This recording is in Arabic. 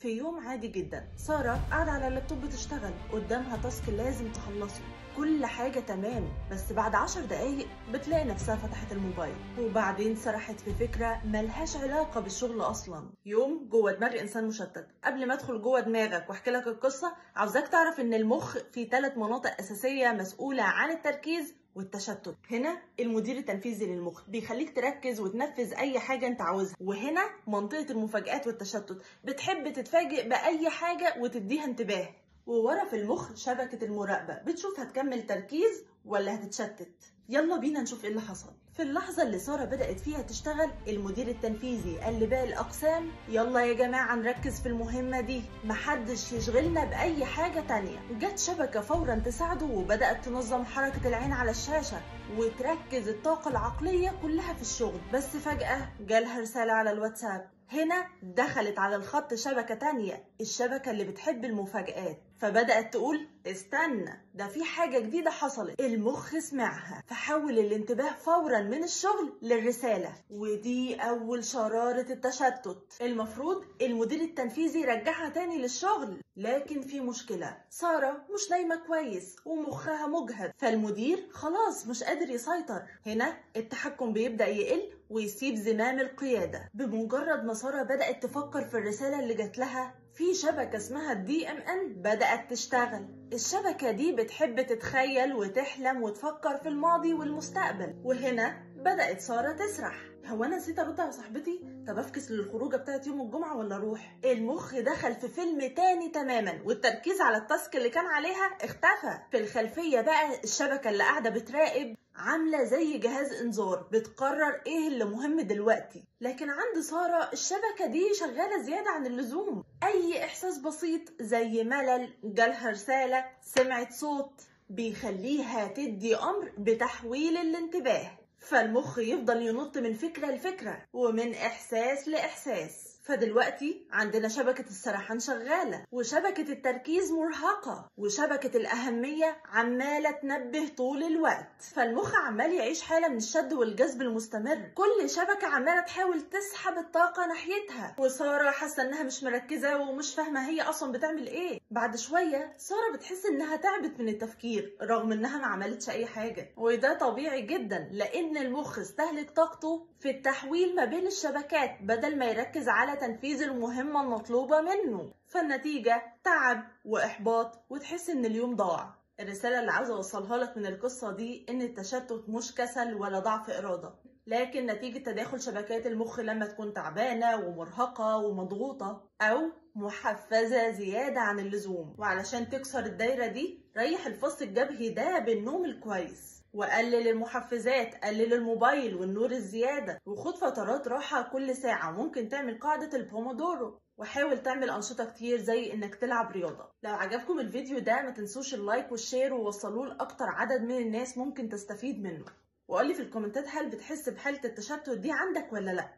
في يوم عادي جدا سارة قاعدة على اللابتوب بتشتغل، قدامها تاسك لازم تخلصه، كل حاجة تمام، بس بعد 10 دقايق بتلاقي نفسها فتحت الموبايل وبعدين سرحت في فكرة ملهاش علاقة بالشغل أصلا. يوم جوه دماغ إنسان مشتت. قبل ما أدخل جوه دماغك وأحكي لك القصة، عاوزاك تعرف إن المخ فيه 3 مناطق أساسية مسؤولة عن التركيز والتشتت. هنا المدير التنفيذي للمخ بيخليك تركز وتنفذ اي حاجه انت عاوزها، وهنا منطقه المفاجآت والتشتت بتحب تتفاجئ باي حاجه وتديها انتباه، وورا في المخ شبكه المراقبه بتشوف هتكمل تركيز ولا هتتشتت. يلا بينا نشوف ايه اللي حصل. في اللحظة اللي سارة بدأت فيها تشتغل، المدير التنفيذي قال لباقي الأقسام يلا يا جماعة نركز في المهمة دي، محدش يشغلنا بأي حاجة تانية. جت شبكة فورا تساعده وبدأت تنظم حركة العين على الشاشة وتركز الطاقة العقلية كلها في الشغل. بس فجأة جالها رسالة على الواتساب. هنا دخلت على الخط شبكة تانية، الشبكة اللي بتحب المفاجآت، فبدأت تقول استنى، ده في حاجة جديدة حصلت. المخ سمعها فحول الانتباه فورا من الشغل للرسالة، ودي أول شرارة التشتت. المفروض المدير التنفيذي يرجعها تاني للشغل، لكن في مشكلة، سارة مش نايمة كويس ومخها مجهد، فالمدير خلاص مش قادر يسيطر. هنا التحكم بيبدأ يقل ويسيب زمام القيادة. بمجرد ما سارة بدأت تفكر في الرسالة اللي جات لها، في شبكة اسمها DMN بدأت تشتغل. الشبكة دي بتحب تتخيل وتحلم وتفكر في الماضي والمستقبل، وهنا بدأت سارة تسرح. هو أنا نسيت أرد على صاحبتي؟ طب أفكس للخروجة بتاعت يوم الجمعة ولا أروح؟ المخ دخل في فيلم تاني تماما، والتركيز على التاسك اللي كان عليها اختفى. في الخلفية بقى الشبكة اللي قاعدة بتراقب عاملة زي جهاز انذار بتقرر ايه اللي مهم دلوقتي. لكن عند سارة الشبكة دي شغالة زيادة عن اللزوم، اي احساس بسيط زي ملل، جالها رسالة، سمعت صوت، بيخليها تدي امر بتحويل الانتباه، فالمخ يفضل ينط من فكرة لفكرة ومن احساس لاحساس. فدلوقتي عندنا شبكة السرحان شغالة، وشبكة التركيز مرهقة، وشبكة الأهمية عمالة تنبه طول الوقت، فالمخ عمال يعيش حالة من الشد والجذب المستمر، كل شبكة عمالة تحاول تسحب الطاقة ناحيتها، وسارة حاسة انها مش مركزة ومش فاهمة هي اصلا بتعمل ايه. بعد شوية سارة بتحس انها تعبت من التفكير رغم انها ما عملتش اي حاجة، وده طبيعي جدا لان المخ استهلك طاقته في التحويل ما بين الشبكات بدل ما يركز على تنفيذ المهمة المطلوبة منه، فالنتيجة تعب وإحباط وتحس إن اليوم ضاع. الرسالة اللي عاوزة أوصلها لك من القصة دي إن التشتت مش كسل ولا ضعف إرادة، لكن نتيجة تداخل شبكات المخ لما تكون تعبانة ومرهقة ومضغوطة أو محفزة زيادة عن اللزوم. وعلشان تكسر الدايرة دي، ريح الفص الجبهي ده بالنوم الكويس، وقلل المحفزات، قلل الموبايل والنور الزيادة، وخد فترات راحة كل ساعة. ممكن تعمل قاعدة البومودورو، وحاول تعمل أنشطة كتير زي إنك تلعب رياضة. لو عجبكم الفيديو ده ما تنسوش اللايك والشير ووصلوه لأكتر عدد من الناس ممكن تستفيد منه، وقولي في الكومنتات هل بتحس بحالة التشتت دي عندك ولا لأ.